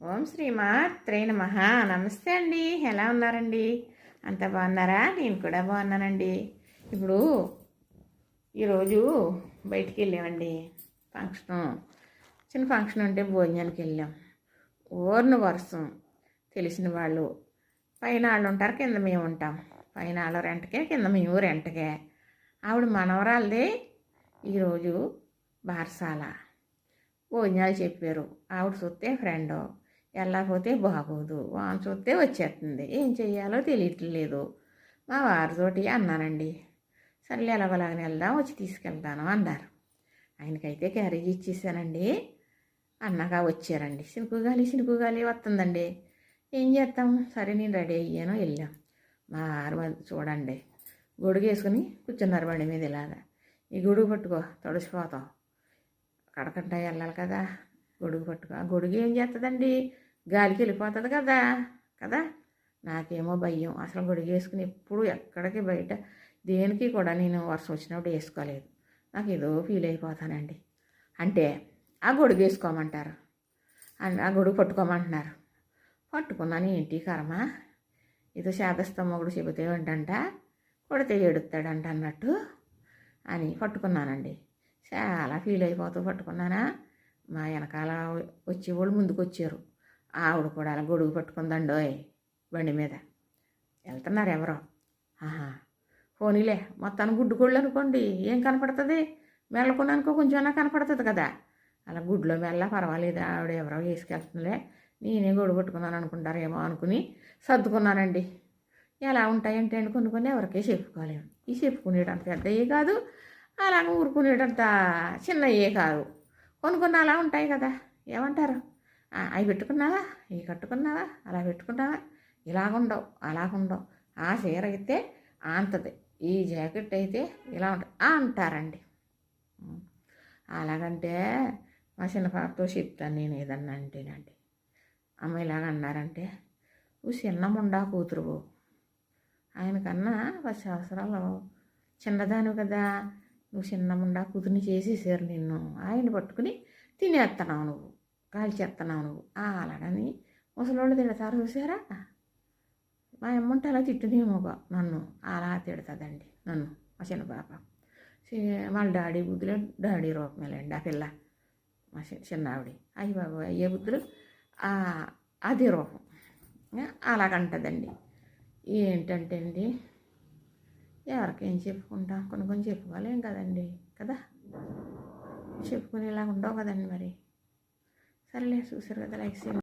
ఓం శ్రీమాత్రే నమః. నమస్తే అండి. ఎలా ఉన్నారండి? అంత బాగున్నారా? నేను కూడా బాగున్నానండి. ఇప్పుడు ఈరోజు బయటికి వెళ్ళామండి. చిన్న ఫంక్షన్ ఉంటే భోజనానికి వెళ్ళాం. ఊరిన వర్షం. తెలిసిన వాళ్ళు పైన వాళ్ళు ఉంటారు, కింద మేము ఉంటాం. పైన వాళ్ళు రెంటకే, కింద మేము రెంటకే. ఆవిడ మనవరాలది ఈరోజు బారసాల. భోజనాలు చెప్పారు. ఆవిడ చూస్తే ఫ్రెండ్, వెళ్ళకపోతే బాగోదు, వాన చూస్తే వచ్చేస్తుంది, ఏం చెయ్యాలో తెలియట్లేదు. మా వారితోటి అన్నానండి. సర్లే ఎలాగోలాగని వెళ్దాం, వచ్చి తీసుకెళ్తాను అన్నారు. ఆయనకైతే క్యారేజ్ ఇచ్చేసానండి. అన్నాక వచ్చారండి. సినుకుగాలి వస్తుందండి. ఏం చేస్తాం, సరే నేను రెడీ అయ్యాను, వెళ్ళాం. మా వారు చూడండి, గొడుగు వేసుకుని కూర్చున్నారు బండి మీద. ఇలాగా ఈ గొడుగు పట్టుకో, తడిసిపోతావు, కడకంట వెళ్ళాలి కదా, గొడుగు పట్టుకో. ఆ గొడుగు ఏం చేస్తుందండి, గాలికి వెళ్ళిపోతుంది కదా కదా నాకేమో భయం. అసలు గొడుగు వేసుకుని ఎప్పుడు ఎక్కడికి బయట దేనికి కూడా నేను వర్షం వచ్చినప్పుడు వేసుకోలేదు. నాకు ఏదో ఫీల్ అయిపోతానండి. అంటే ఆ గొడుగు వేసుకోమంటారు, ఆ గొడుగు పట్టుకోమంటున్నారు. పట్టుకున్నాను. ఏంటి కర్మ, ఏదో శాదస్తం ఒకడు చెబితే ఏంటంట, కొడితే ఏడుస్తాడంట అన్నట్టు అని పట్టుకున్నానండి. చాలా ఫీల్ అయిపోతూ పట్టుకున్నానా. మా వెనకాల వచ్చేవాళ్ళు ముందుకు వచ్చారు. ఆవిడ కూడా అలా గొడుగు పట్టుకుందండోయ్ బండి మీద. వెళ్తున్నారు ఎవరో. పోనీలే, మొత్తానికి గుడ్డు కోళ్ళు అనుకోండి, ఏం కనపడుతుంది, మెల్లకున్నానుకో కొంచెం కనపడుతుంది కదా. అలా గుడ్లో మెల్ల పర్వాలేదు, ఆవిడ ఎవరో వేసుకెళ్తుందిలే, నేనే గొడుగు పట్టుకున్నాను అనుకుంటారేమో అనుకుని సర్దుకున్నానండి. ఎలా ఉంటాయంటే అండి కొన్ని ఎవరికే చెప్పుకోలేము. ఈ చెప్పుకునేటంత పెద్దయే కాదు, అలాగ ఊరుకునేటంత చిన్నయే కాదు. కొన్ని అలా ఉంటాయి కదా. ఏమంటారు, అవి పెట్టుకున్నావా, ఇవి కట్టుకున్నావా, అలా పెట్టుకున్నావా, ఇలాగుండవు అలాగుండవు. ఆ చీర అయితే అంతది, ఈ జాకెట్ అయితే ఇలా ఉంటుంది అంటారండి. అలాగంటే మా చిన్న పాపతో చెప్తాను నేను ఏదన్నా అంటేనండి. అమ్మ ఇలాగ అన్నారంటే, నువ్వు చిన్నముండా కూతురు, ఆయనకన్నా 10 సంవత్సరాలు చిన్నదాను కదా, నువ్వు చిన్నముండా కూతుర్ని చేసేసారు నిన్ను, ఆయన పట్టుకుని తినేస్తున్నావు నువ్వు, కాల్చేస్తున్నావు నువ్వు అలాగని ముసలోళ్ళు తిడతారు చూసారా. మా అమ్మంటే అలా తిట్టునేమోగా నన్ను, అలా తిడుతుందండి నన్ను మా చిన్న పాప. వాళ్ళ డాడీ బుద్ధులు డాడీ రూపమేలండి ఆ పిల్ల, మా చిన్న ఆవిడ. అయ్యి బాబు అయ్యే బుద్ధులు అదే రూపం. అలాగంటదండి. ఏంటంటే అండి, ఎవరికేం చెప్పుకుంటాం, కొన్ని చెప్పుకోలేం కదండి కదా, చెప్పుకునేలాగా ఉండవు కదండి మరి. సరేలే, చూసారు కదా, లైక్ చేయండి.